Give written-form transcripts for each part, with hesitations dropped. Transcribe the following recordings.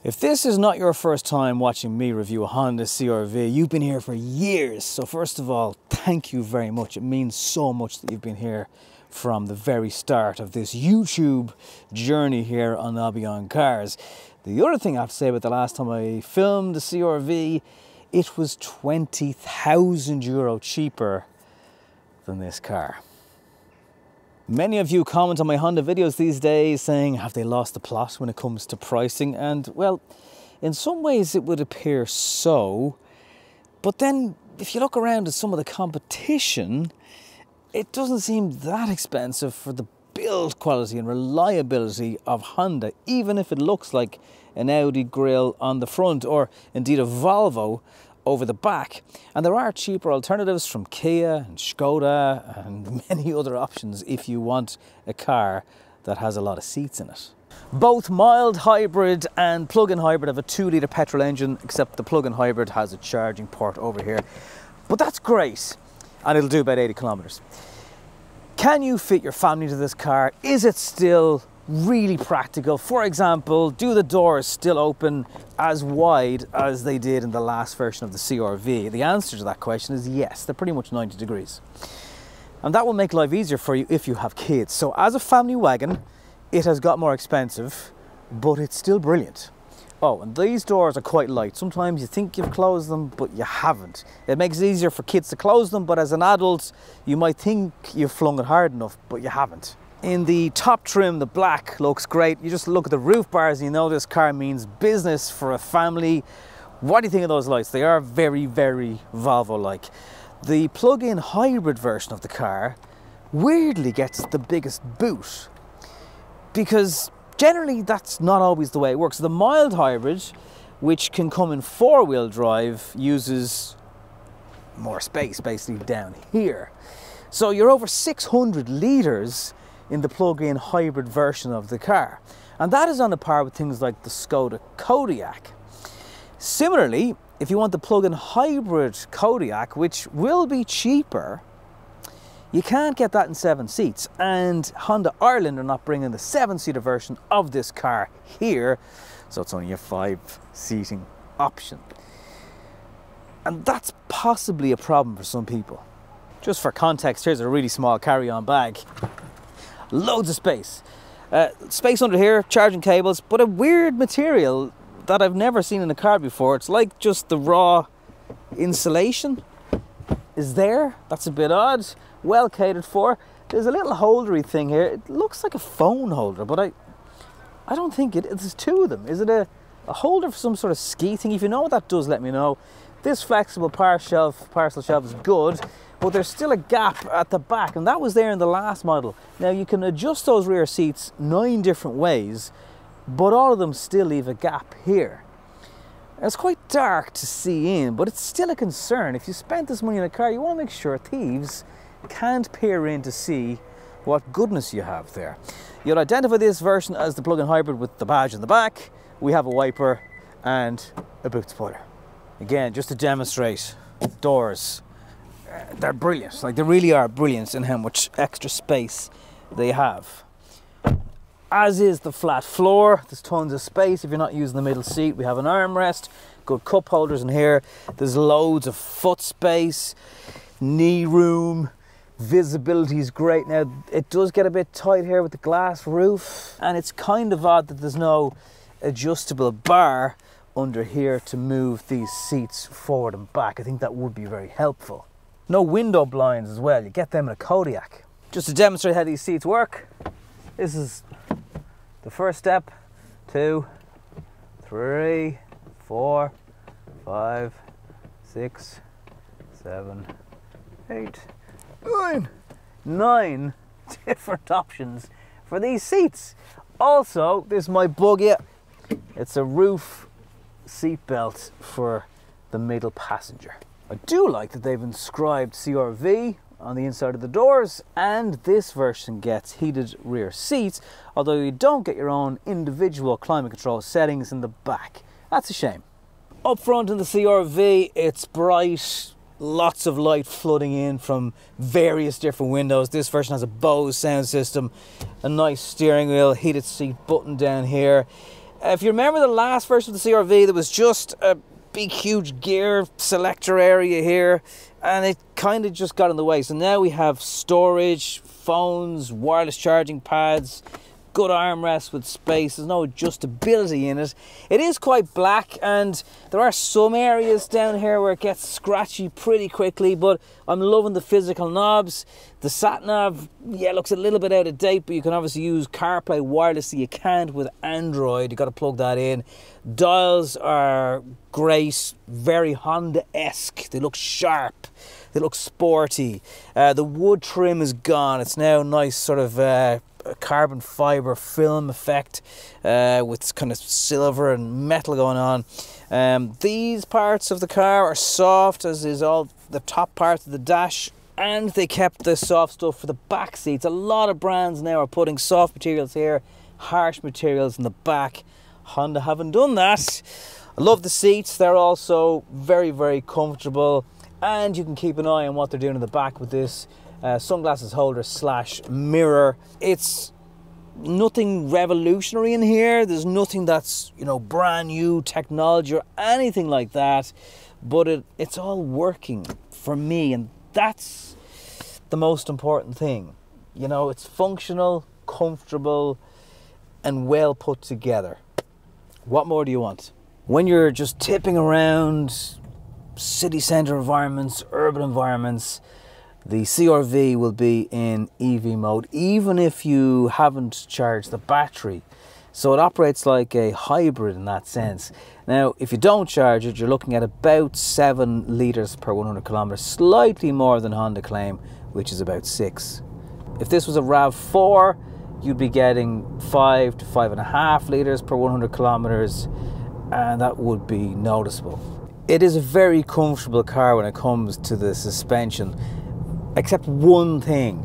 If this is not your first time watching me review a Honda C-RV, you've been here for years. So first of all, thank you very much. It means so much that you've been here from the very start of this YouTube journey here on Beyond Cars. The other thing I have to say about the last time I filmed the C-RV, it was €20,000 cheaper than this car. Many of you comment on my Honda videos these days saying, have they lost the plot when it comes to pricing? And well, in some ways it would appear so, but then if you look around at some of the competition, it doesn't seem that expensive for the build quality and reliability of Honda, even if it looks like an Audi grille on the front or indeed a Volvo over the back. And there are cheaper alternatives from Kia and Skoda and many other options if you want a car that has a lot of seats in it. Both mild hybrid and plug-in hybrid have a 2-litre petrol engine, except the plug-in hybrid has a charging port over here. But that's great, and it'll do about 80 kilometers. Can you fit your family into this car? Is it still really practical? For example, do the doors still open as wide as they did in the last version of the C-RV? The answer to that question is yes, they're pretty much 90 degrees. And that will make life easier for you if you have kids. So as a family wagon, it has got more expensive, but it's still brilliant. Oh, and these doors are quite light. Sometimes you think you've closed them, but you haven't. It makes it easier for kids to close them, but as an adult, you might think you've flung it hard enough, but you haven't. In the top trim, the black looks great. You just look at the roof bars and you know this car means business for a family. What do you think of those lights? They are very, very Volvo-like. The plug-in hybrid version of the car weirdly gets the biggest boot, because generally that's not always the way it works. The mild hybrid, which can come in 4-wheel drive, uses more space basically down here. So you're over 600 litres in the plug-in hybrid version of the car. And that is on a par with things like the Skoda Kodiaq. Similarly, if you want the plug-in hybrid Kodiaq, which will be cheaper, you can't get that in 7 seats. And Honda Ireland are not bringing the 7-seater version of this car here, so it's only a 5-seating option. And that's possibly a problem for some people. Just for context, here's a really small carry-on bag. Loads of space. Space under here, charging cables, but a weird material that I've never seen in a car before. It's like just the raw insulation is there. That's a bit odd. Well catered for. There's a little holdery thing here. It looks like a phone holder, but I don't think there's 2 of them. Is it a holder for some sort of ski thing? If you know what that does, let me know. This flexible parcel shelf is good, but there's still a gap at the back, and that was there in the last model. Now you can adjust those rear seats 9 different ways, but all of them still leave a gap here. It's quite dark to see in, but it's still a concern. If you spent this money in a car, you want to make sure thieves can't peer in to see what goodness you have there. You'll identify this version as the plug-in hybrid with the badge in the back. We have a wiper and a boot spoiler. Again, just to demonstrate, doors, they're brilliant. Like, they really are brilliant in how much extra space they have. As is the flat floor. There's tons of space if you're not using the middle seat. We have an armrest, good cup holders in here. There's loads of foot space, knee room. Visibility is great. Now, it does get a bit tight here with the glass roof, and it's kind of odd that there's no adjustable bar under here to move these seats forward and back. I think that would be very helpful. No window blinds as well. You get them in a Kodiaq. Just to demonstrate how these seats work, this is the first step. 2, 3, 4, 5, 6, 7, 8, 9 different options for these seats. Also, this might bug you. It's a roof seat belt for the middle passenger. I do like that they've inscribed C-RV on the inside of the doors, and this version gets heated rear seats, although you don't get your own individual climate control settings in the back. That's a shame. Up front in the C-RV, it's bright, lots of light flooding in from various different windows. This version has a Bose sound system, a nice steering wheel, heated seat button down here. If you remember the last version of the C-RV, there was just a big huge gear selector area here, and it kind of just got in the way. So now we have storage, phones, wireless charging pads, good armrest with space. There's no adjustability in it. It is quite black, and there are some areas down here where it gets scratchy pretty quickly, but I'm loving the physical knobs. The sat nav, yeah, looks a little bit out of date, but you can obviously use CarPlay wirelessly. You can't with Android. You got to plug that in. Dials are great, very Honda-esque. They look sharp. They look sporty. The wood trim is gone. It's now nice sort of a carbon fiber film effect with kind of silver and metal going on. These parts of the car are soft, as is all the top part of the dash, and they kept the soft stuff for the back seats. A lot of brands now are putting soft materials here, harsh materials in the back. Honda haven't done that. I love the seats. They're also very, very comfortable, and you can keep an eye on what they're doing in the back with this sunglasses holder slash mirror. It's nothing revolutionary in here. There's nothing that's, you know, brand new technology or anything like that, but it's all working for me, and that's the most important thing. You know, it's functional, comfortable, and well put together. What more do you want? When you're just tipping around city centre environments, urban environments, the C-RV will be in EV mode, even if you haven't charged the battery. So it operates like a hybrid in that sense. Now, if you don't charge it, you're looking at about 7 litres per 100 kilometres, slightly more than Honda claim, which is about 6. If this was a RAV4, you'd be getting 5 to 5.5 litres per 100 kilometres, and that would be noticeable. It is a very comfortable car when it comes to the suspension, except one thing.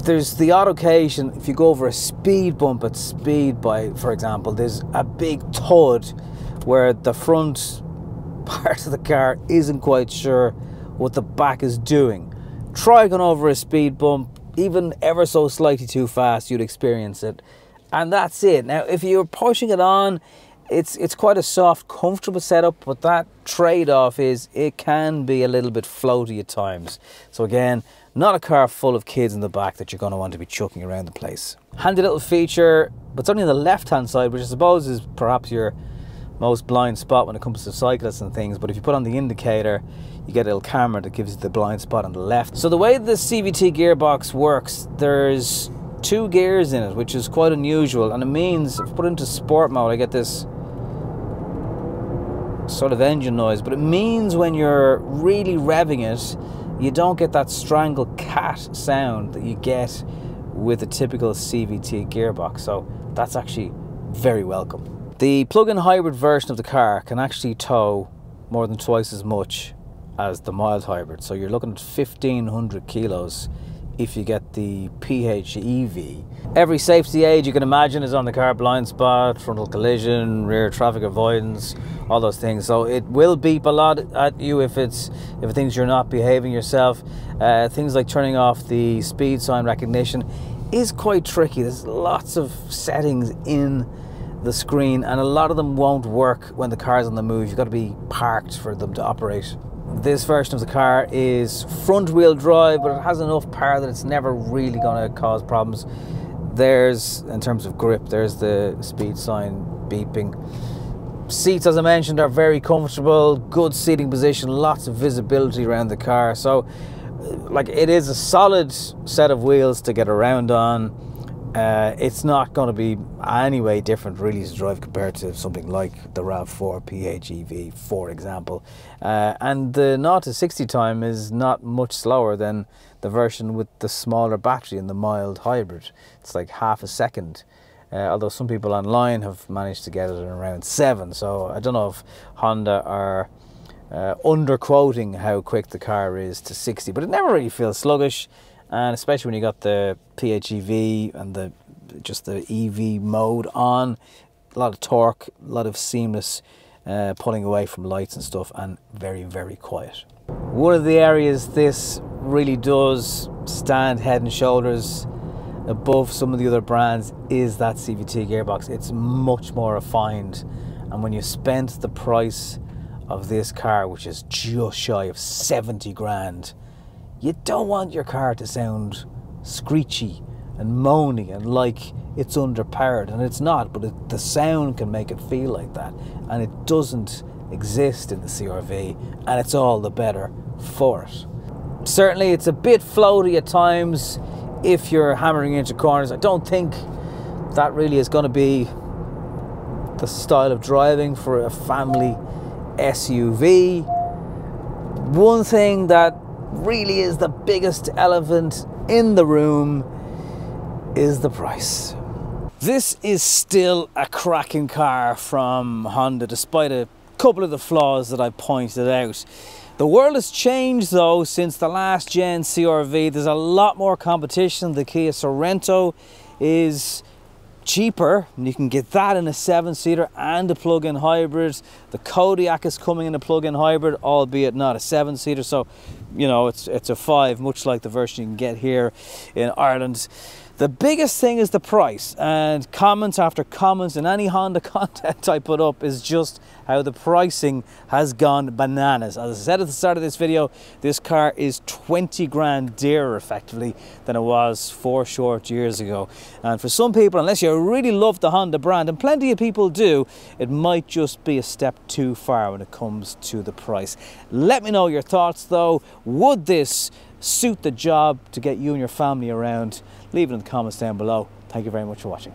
There's the odd occasion, if you go over a speed bump at speed by, for example, there's a big thud where the front part of the car isn't quite sure what the back is doing. Try going over a speed bump, even ever so slightly too fast, you'd experience it. And that's it. Now, if you're pushing it on, it's quite a soft, comfortable setup, but that trade-off is it can be a little bit floaty at times. So again, not a car full of kids in the back that you're going to want to be chucking around the place. Handy little feature, but it's only on the left-hand side, which I suppose is perhaps your most blind spot when it comes to cyclists and things. But if you put on the indicator, you get a little camera that gives you the blind spot on the left. So the way the CVT gearbox works, there's 2 gears in it, which is quite unusual, and it means, if I put it into sport mode, I get this sort of engine noise, but it means when you're really revving it, you don't get that strangled cat sound that you get with a typical CVT gearbox. So that's actually very welcome. The plug-in hybrid version of the car can actually tow more than twice as much as the mild hybrid. So you're looking at 1,500 kilos if you get the PHEV. Every safety aid you can imagine is on the car: blind spot, frontal collision, rear traffic avoidance, all those things. So it will beep a lot at you if it thinks you're not behaving yourself. Things like turning off the speed sign recognition is quite tricky. There's lots of settings in the screen, and a lot of them won't work when the car's on the move. You've got to be parked for them to operate. This version of the car is front-wheel drive, but it has enough power that it's never really going to cause problems. There's, in terms of grip, there's the speed sign beeping. Seats, as I mentioned, are very comfortable, good seating position, lots of visibility around the car. So, like, it is a solid set of wheels to get around on. It's not going to be any way different really to drive compared to something like the RAV4 PHEV, for example. And the 0 to 60 time is not much slower than the version with the smaller battery in the mild hybrid. It's like half a second. Although some people online have managed to get it in around 7. So I don't know if Honda are underquoting how quick the car is to 60, but it never really feels sluggish. And especially when you got the PHEV and just the EV mode on, a lot of torque, a lot of seamless pulling away from lights and stuff, and very, very quiet. One of the areas this really does stand head and shoulders above some of the other brands is that CVT gearbox. It's much more refined, and when you spend the price of this car, which is just shy of 70 grand, you don't want your car to sound screechy and moany and like it's underpowered, and it's not, but the sound can make it feel like that, and it doesn't exist in the C-RV, and it's all the better for it. Certainly it's a bit floaty at times if you're hammering into corners. I don't think that really is going to be the style of driving for a family SUV. One thing that really is the biggest elephant in the room is the price. This is still a cracking car from Honda, despite a couple of the flaws that I pointed out. The world has changed though since the last gen C-RV. There's a lot more competition. The Kia Sorento is cheaper, and you can get that in a 7-seater and a plug-in hybrid. The Kodiaq is coming in a plug-in hybrid, albeit not a 7-seater, so you know it's a 5, much like the version you can get here in Ireland. The biggest thing is the price, and comments after comments in any Honda content I put up is just how the pricing has gone bananas. As I said at the start of this video, this car is 20 grand dearer effectively than it was 4 short years ago. And for some people, unless you really love the Honda brand, and plenty of people do, it might just be a step too far when it comes to the price. Let me know your thoughts though. Would this suit the job to get you and your family around? Leave it in the comments down below. Thank you very much for watching.